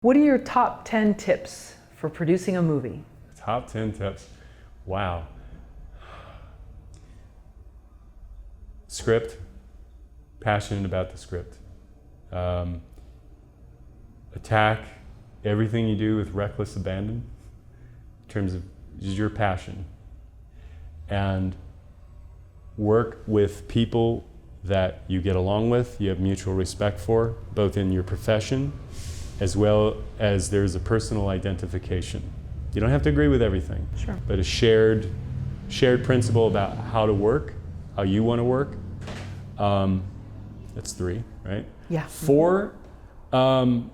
What are your top 10 tips for producing a movie? Top 10 tips. Wow. Script. Passionate about the script. Attack everything you do with reckless abandon in terms of your passion. And work with people that you get along with, you have mutual respect for, both in your profession as well as there's a personal identification. You don't have to agree with everything, Sure. but a shared principle about how to work, how you want to work. That's 3, right? Yeah. 4, don't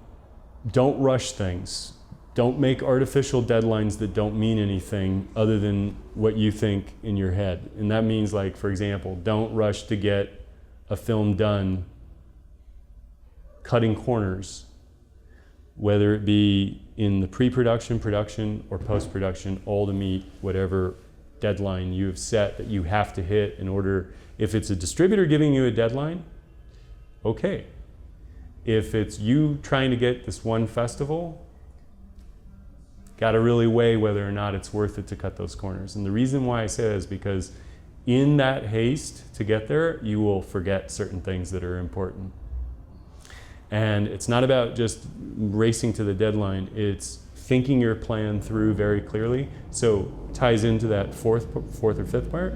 rush things. Don't make artificial deadlines that don't mean anything other than what you think in your head. And that means, like, for example, don't rush to get a film done cutting corners, whether it be in the pre-production, production, or post-production, all to meet whatever deadline you have set that you have to hit in order. If it's a distributor giving you a deadline, okay. If it's you trying to get this one festival, got to really weigh whether or not it's worth it to cut those corners. And the reason why I say that is because in that haste to get there, you will forget certain things that are important. And it's not about just racing to the deadline, it's thinking your plan through very clearly. So ties into that fourth or fifth part,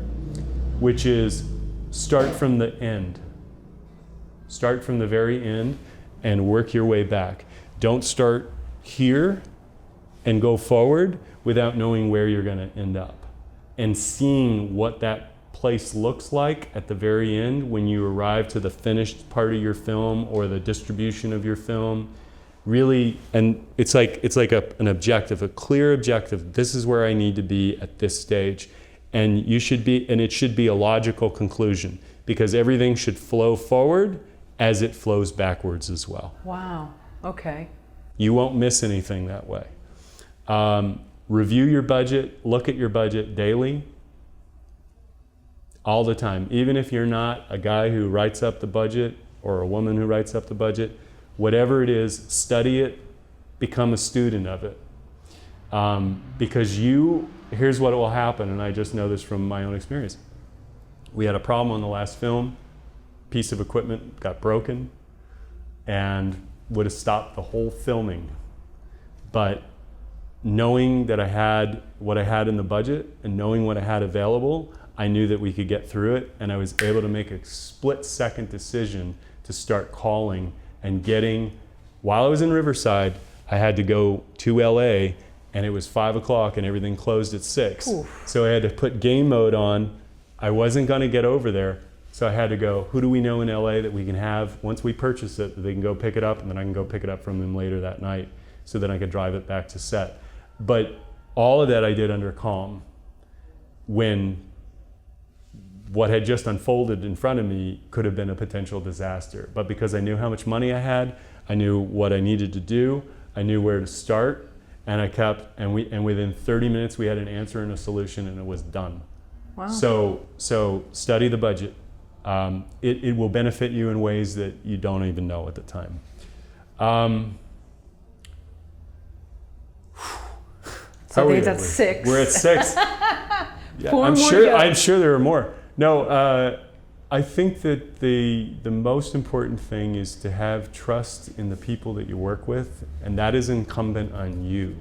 which is start from the end. Start from the very end and work your way back. Don't start here and go forward without knowing where you're going to end up and seeing what that place looks like at the very end when you arrive to the finished part of your film or the distribution of your film. Really, and it's like an objective, a clear objective. This is where I need to be at this stage, and it should be a logical conclusion, because everything should flow forward as it flows backwards as well. Wow. Okay. You won't miss anything that way. Review your budget, look at your budget daily, all the time. Even if you're not a guy who writes up the budget or a woman who writes up the budget, whatever it is, study it, become a student of it. Because here's what will happen, and I just know this from my own experience. We had a problem on the last film, piece of equipment got broken and would have stopped the whole filming. But knowing that I had what I had in the budget and knowing what I had available, I knew that we could get through it, and I was able to make a split-second decision to start calling and getting. While I was in Riverside, I had to go to LA, and it was 5 o'clock and everything closed at 6. Oof. So I had to put game mode on. I wasn't gonna get over there, so I had to go, who do we know in LA that we can have, once we purchase it, that they can go pick it up, and then I can go pick it up from them later that night so that I could drive it back to set. But all of that I did under calm, when what had just unfolded in front of me could have been a potential disaster. But because I knew how much money I had, I knew what I needed to do, I knew where to start, and and within 30 minutes we had an answer and a solution, and it was done. Wow. So study the budget. It will benefit you in ways that you don't even know at the time. So I think that's 6. We're at 6. Yeah, 4 I'm more to go. sure there are more. No, I think that the most important thing is to have trust in the people that you work with, and that is incumbent on you.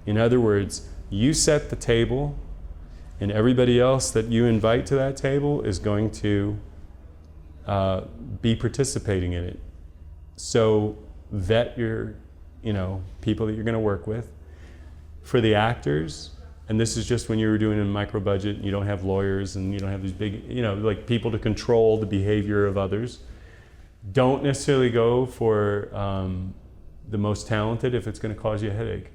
In other words, you set the table, and everybody else that you invite to that table is going to be participating in it. So vet your, people that you're going to work with. For the actors, and this is just when you were doing a micro budget, and you don't have lawyers and you don't have these big, like people to control the behavior of others. Don't necessarily go for the most talented if it's going to cause you a headache.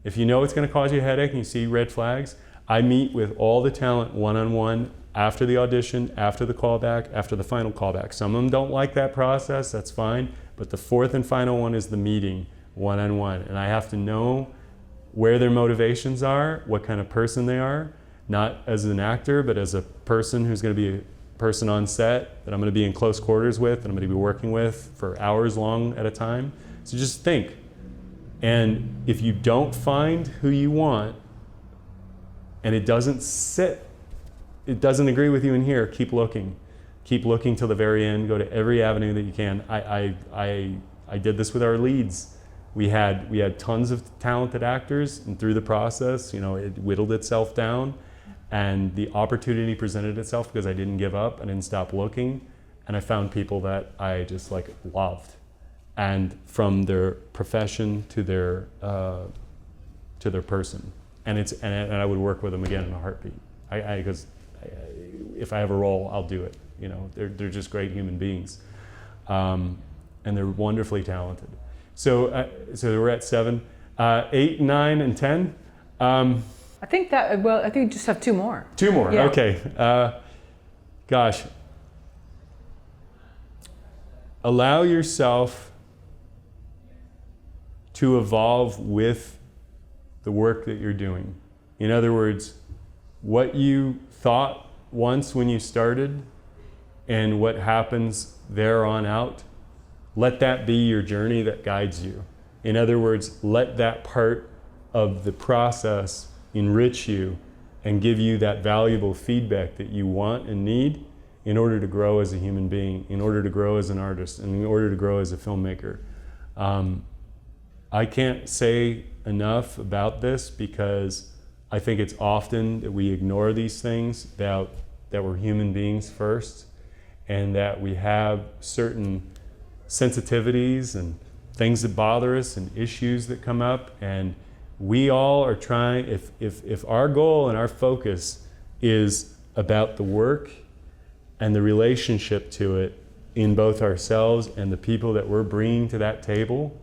If you know it's going to cause you a headache and you see red flags, I meet with all the talent one-on-one after the audition, after the callback, after the final callback. Some of them don't like that process, that's fine, but the fourth and final one is the meeting one-on-one, and I have to know where their motivations are, what kind of person they are, not as an actor, but as a person who's going to be a person on set that I'm going to be in close quarters with, that I'm going to be working with for hours long at a time. So just think, And if you don't find who you want, and it doesn't agree with you in here, keep looking. Keep looking till the very end. Go to every avenue that you can. I did this with our leads. We had tons of talented actors, and through the process, it whittled itself down, and the opportunity presented itself because I didn't give up. I didn't stop looking, and I found people that I just loved, and from their profession to their person, and I would work with them again in a heartbeat. Because if I have a role, I'll do it. They're just great human beings, and they're wonderfully talented. So we're at 7, 8, 9, and 10. I think we just have 2 more. 2 more. Yeah. Okay. Gosh. Allow yourself to evolve with the work that you're doing. In other words, what you thought once when you started and what happens there on out, let that be your journey that guides you. In other words, let that part of the process enrich you and give you that valuable feedback that you want and need in order to grow as a human being, in order to grow as an artist, and in order to grow as a filmmaker. I can't say enough about this because I think it's often that we ignore these things, that we're human beings first, and that we have certain sensitivities and things that bother us and issues that come up, and we all are trying, if our goal and our focus is about the work and the relationship to it in both ourselves and the people that we're bringing to that table,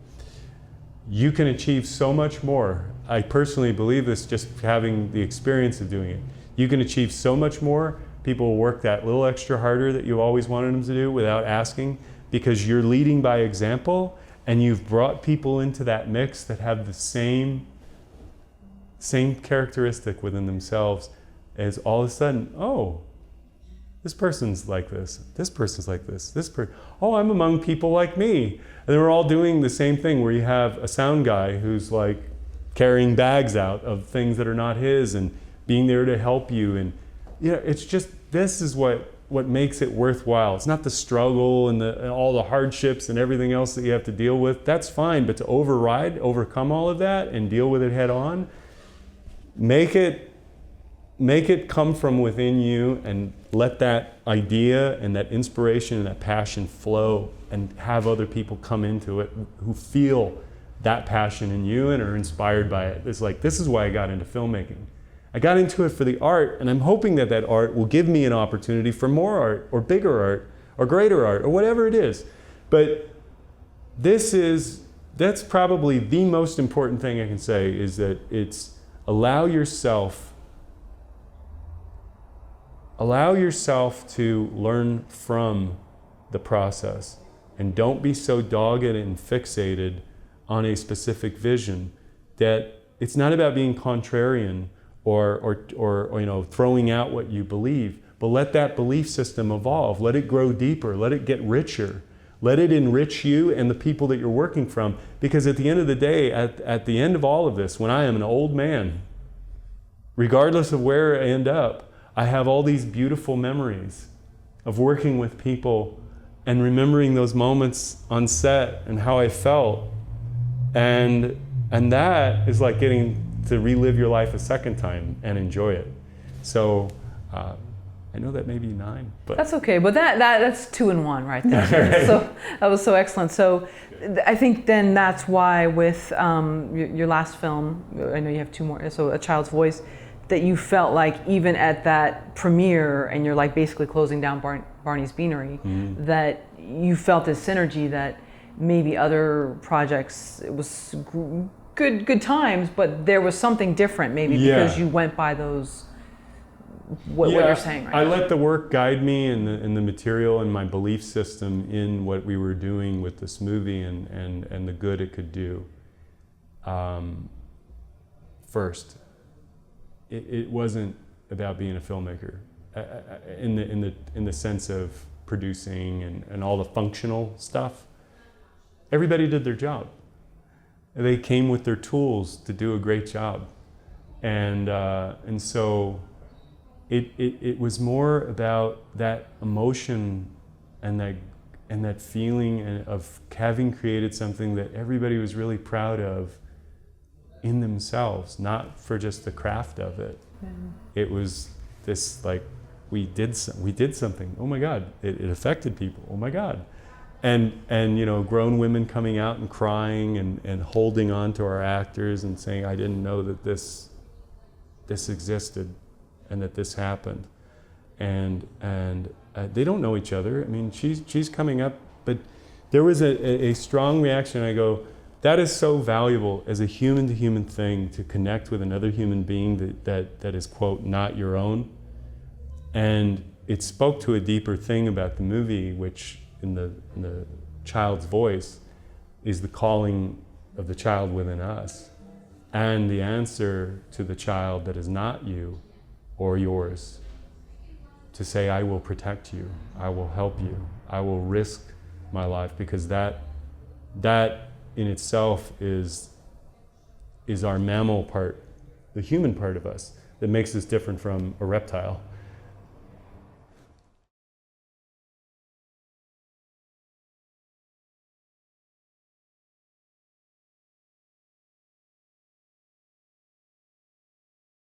you can achieve so much more. I personally believe this, just having the experience of doing it. You can achieve so much more. People will work that little extra harder that you always wanted them to do without asking, because you're leading by example, and you've brought people into that mix that have the same characteristic within themselves, as all of a sudden, oh, this person's like this person's like this oh, I'm among people like me. And then we're all doing the same thing, where you have a sound guy who's like carrying bags out of things that are not his and being there to help you. And it's just, this is what makes it worthwhile. It's not the struggle and all the hardships and everything else that you have to deal with. That's fine, but to overcome all of that and deal with it head on, make it come from within you, and let that idea and that inspiration and that passion flow, and have other people come into it who feel that passion in you and are inspired by it. It's like, this is why I got into filmmaking. I got into it for the art, and I'm hoping that art will give me an opportunity for more art, or bigger art, or greater art, or whatever it is. But that's probably the most important thing I can say, is that it's allow yourself to learn from the process, and don't be so dogged and fixated on a specific vision that it's not about being contrarian or throwing out what you believe, but let that belief system evolve. Let it grow deeper. Let it get richer. Let it enrich you and the people that you're working from. Because at the end of the day, at the end of all of this, when I am an old man, regardless of where I end up, I have all these beautiful memories of working with people and remembering those moments on set and how I felt. And that is like getting to relive your life a second time and enjoy it. So I know that may be 9, but that's okay. But that's 2 in 1 right there. Right. So that was so excellent. So I think then that's why with your last film, I know you have 2 more. So A Child's Voice, that you felt like even at that premiere, and you're like basically closing down Barney's Beanery, that you felt this synergy that maybe other projects, it was good times, but there was something different maybe because you went by those, what you're saying right I now. let the work guide me, and the material and my belief system in what we were doing with this movie and the good it could do. First. It wasn't about being a filmmaker in the sense of producing and all the functional stuff. Everybody did their job. they came with their tools to do a great job. And so it was more about that emotion and that feeling of having created something that everybody was really proud of in themselves, not for just the craft of it. Yeah. It was this, like, we did something. Oh my God, it affected people. Oh my God. And you know, grown women coming out and crying and holding on to our actors and saying, I didn't know that this existed and that this happened. And they don't know each other. I mean, she's coming up, but there was a strong reaction. I go, that is so valuable as a human to human thing, to connect with another human being that is, quote, not your own. And it spoke to a deeper thing about the movie, which in the child's voice is the calling of the child within us, and the answer to the child that is not you or yours, to say, I will protect you, I will help you, I will risk my life, because that in itself is our mammal part, the human part of us, that makes us different from a reptile.